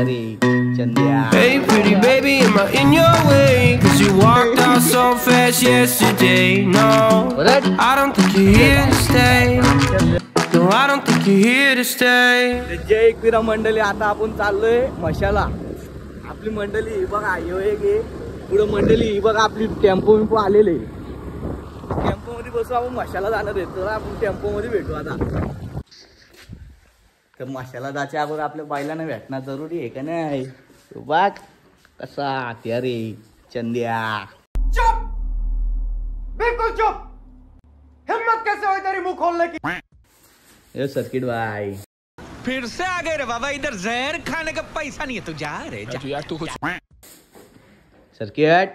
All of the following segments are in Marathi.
Ray चंद्या. Hey pretty baby, am I in your way? 'Cause you walked out so fast yesterday. No, I don't think you're here to stay. No, I don't think you're here to stay. जय एकविरा मंडळी, आता आपण चाललोय मशाला. आपली मंडळी ही बघा, यो एक पुढं मंडळी ही बघा, आपली टेम्पो आलेले. टेम्पो मध्ये बसू आपण मशाला जाणार आहे. तर आपण टेम्पो मध्ये भेटू आता. तर मशाला जायच्या अगोदर आपल्या बायलांना भेटणं जरुरी आहे का नाही? बघ कसा त्या रे चंद्या. चुप, बिल्कुल चुप. हिम्मत कैसे हुई तेरी मुंह खोलने की? ये सर्किट भाई फिर से आ गए रे बाबा, इधर जहर खाने का पैसा नहीं है, तू जा रे जा. यार तू कुछ सर्किट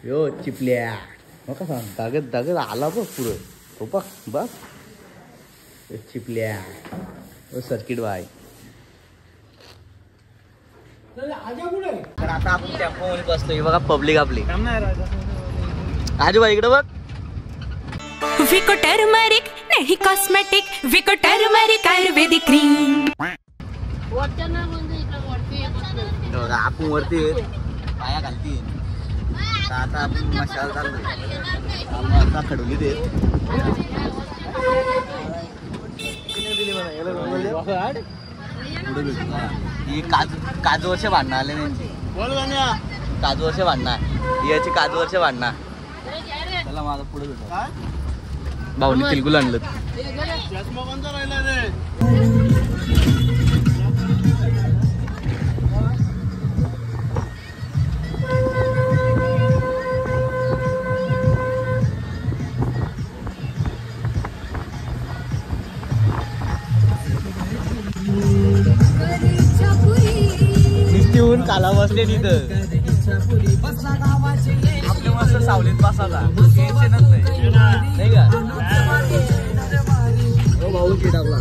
यो चिपल्या नका सांग. दागत दागत आला बघ पुढं. हो बघ बघ चिपल्या. ओ सर्किट भाई. तर आता आपण टेम्पो मध्ये बसतोय बघा, पब्लिक आपली. आजू भाई इकडे बघ. विको टर्मरिक नहीं कॉस्मेटिक, विको टर्मरिक आयुर्वेदिक क्रीम. आपण वरती पाया घालती. आता आपण मशाला चाललोय. आता खडवली देत ही काजू वर्ष भांडणं आले त्यांची. काजू वर्ष भांडणार याची, काजू वर्ष भांडणार. चला माझा पुढे भेटू. भाऊनी तिलगुल आणलं. निस्तीहून काला बसले तिथं. आपल्या मस्त सावलीत बसायला टेन्शनच नाही का? भाऊ की टाकला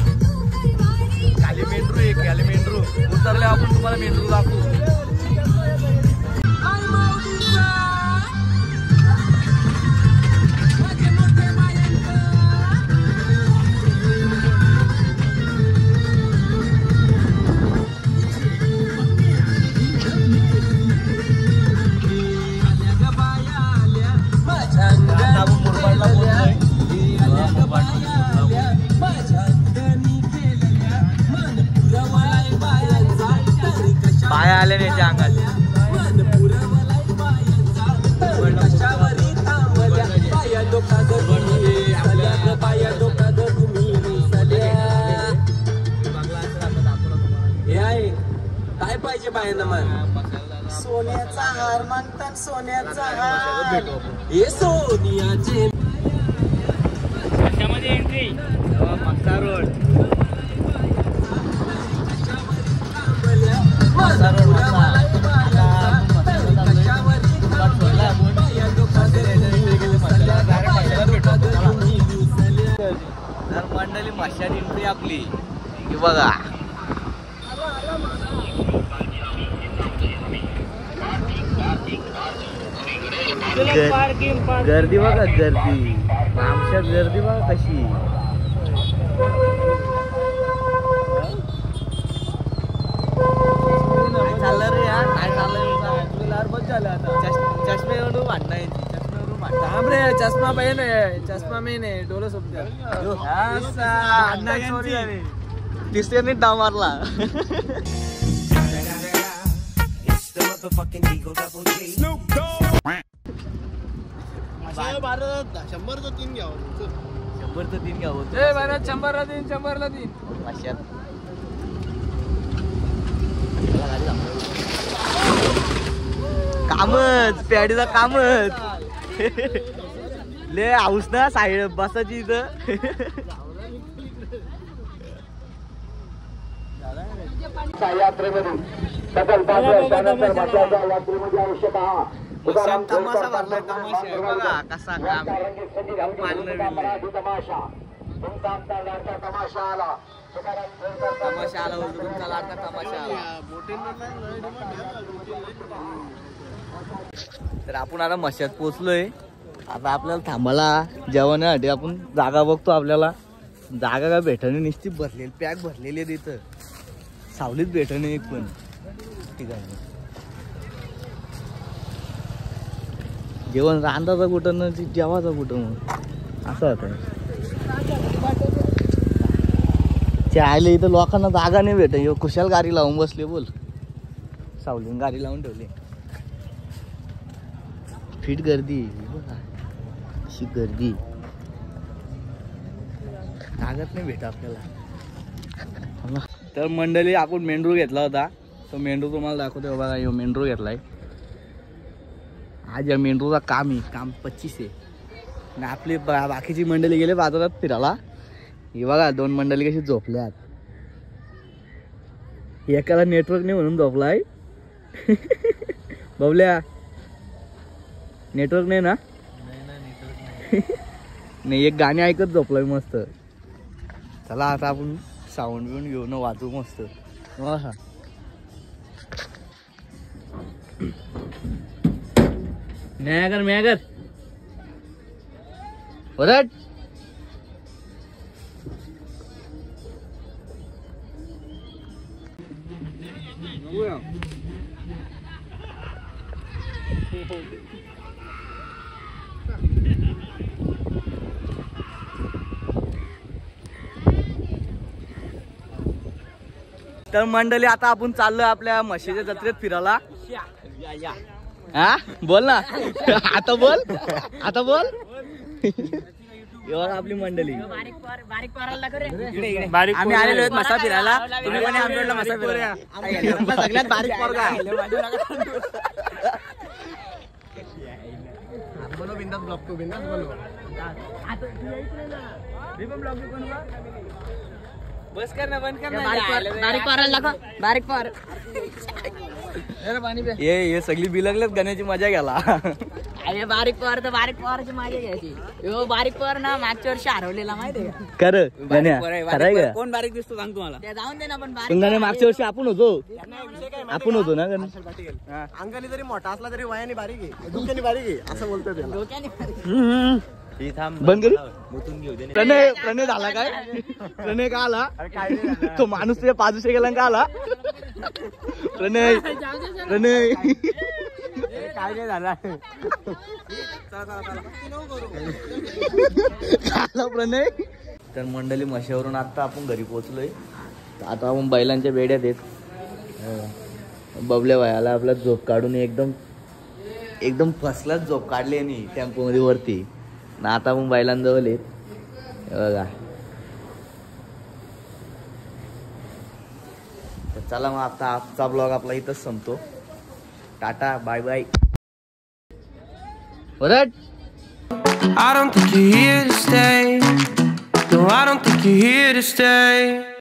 खाली मेट्रो आहे. खाली मेट्रो उतरले आपण तुम्हाला मेट्रो दाखवू. पाया आले नाही त्या अंगात. काय पाहिजे बायांना? मग सोन्याचा हार मागतात, सोन्याचा हार. हे सोनियाचे एंट्री मक्का रोड. तर मंडळी मशाल एंट्री आपली ही बघा. गर्दी बघा, गर्दी आमच्या गर्दी बघा कशी. काय चाललं रे यार? काय चाललंय? बस झालं आता. चष्म्यावरून भांडणं आहे. चष्म्यावरून भांडणं रे. चष्मा पाहिजे. चष्मा मेन आहे. डोळे सोबत तिसऱ्याने डाव मारला. शंभरचं 3 घ्यावं. 100चं 3 घ्यावं. 100ला 3, 100ला 3. कामच प्याडीचा कामच. ले हाऊस ना साईड बसायची इथं. यात्रेमध्ये सकल 5 वर्षानंतर महत्वाच्या यात्रेमध्ये आवश्यक आहात. तमाशा भरलाय. तमाशा बघा कसा काम तमाशा तुमचा तमाशा आला. तमाशा आला होतो तुमचा लाडका तमाशा आला. तर आपण आता मशात पोचलोय. आता आपल्याला थांबायला जेवणासाठी आपण जागा बघतो. आपल्याला जागा काय भेटणे निश्चित भरलेली, पॅक भरलेली आहे तिथं. सावलीत भेटणं एक पण ठीक आहे. जेवण रांधाचं कुठं ना जेवायचं कुठं मग असं होतं. आले इथं लोकांना जागा नाही भेट. कुशाल गाडी लावून बसले बोल. सावलीन गाडी लावून ठेवली. फिट गर्दी अशी गर्दी जागाच नाही भेट आपल्याला. तर मंडळी आपण मेंढरू घेतला होता. तो मेंढरू तुम्हाला दाखवतो बघा. यो मेंढरू घेतलाय. आज या मेंढरूचा काम आहे. काम 25 आहे. आणि आपली बाकीची मंडळी गेले बाजारात फिरायला. हे बघा 2 मंडळी कशी झोपल्यात. एकाला नेटवर्क नाही म्हणून झोपलाय. बबल्या नेटवर्क नाही ना. नाही एक गाणी ऐकत झोपलाय मस्त. चला आता आपण साऊंड बिऊंड घेऊन वाजू मस्त. मॅगर मॅगर परत तर मंडळी आता आपण चाललोय आपल्या म्हशीच्या जत्रेत फिरायला. हा बोल ना. आता बोल. आता बोल. एवढा आपली मंडळी आम्ही आलेलो आहेत मसा फिरायला. तुम्ही पण आमच्याकडला मसा फिरायला. सगळ्यात बारीक पोरगा बिंदास ब्लॉग तो बिंदास बोलवा. बस कर ना बंद कर ना. बारीक पोराला दाखव. बारीक पोर ये सगळी बिलगल्यात गाण्याची मजा घ्याला. अरे बारीक पोर तर बारीक पोराची मजा घ्यायची. यो बारीक पोर ना मागच्या वर्षी हरवलेला माहितीये का. खरं गाण्या खरंय का. कोण बारीक दिसतो सांग तुम्हाला. ते जाऊन दे ना. पण पण गाण्या मागच्या वर्षी आपण होतो. आपण होतो ना गाण्या. अंगाने जरी मोठा असला तरी वयाने बारीक आहे. डोक्याने बारीक आहे असं बोलतोय त्याला. बंद करू. प्रणय प्रणय झाला काय. प्रणय का आला. तो माणूस तुझ्या पाचशे गेला का आला. प्रणय प्रणय काय नाही झाला. प्रणय. तर मंडळी म्हशीवरून आता आपण घरी पोहोचलोय. आता आपण बैलांच्या बेड्यात आहेत. बबल्या भायाला आपला झोप काढून एकदम एकदम फसलाच झोप काढली नाही टेम्पो मध्ये वरती. ना आता आपण बैलांजवळ येत बघा. चला मग आता आजचा ब्लॉग आपला इथंच संपतो. Tata bye bye. परत I don't think you're here to stay. No, I don't think you're here to stay.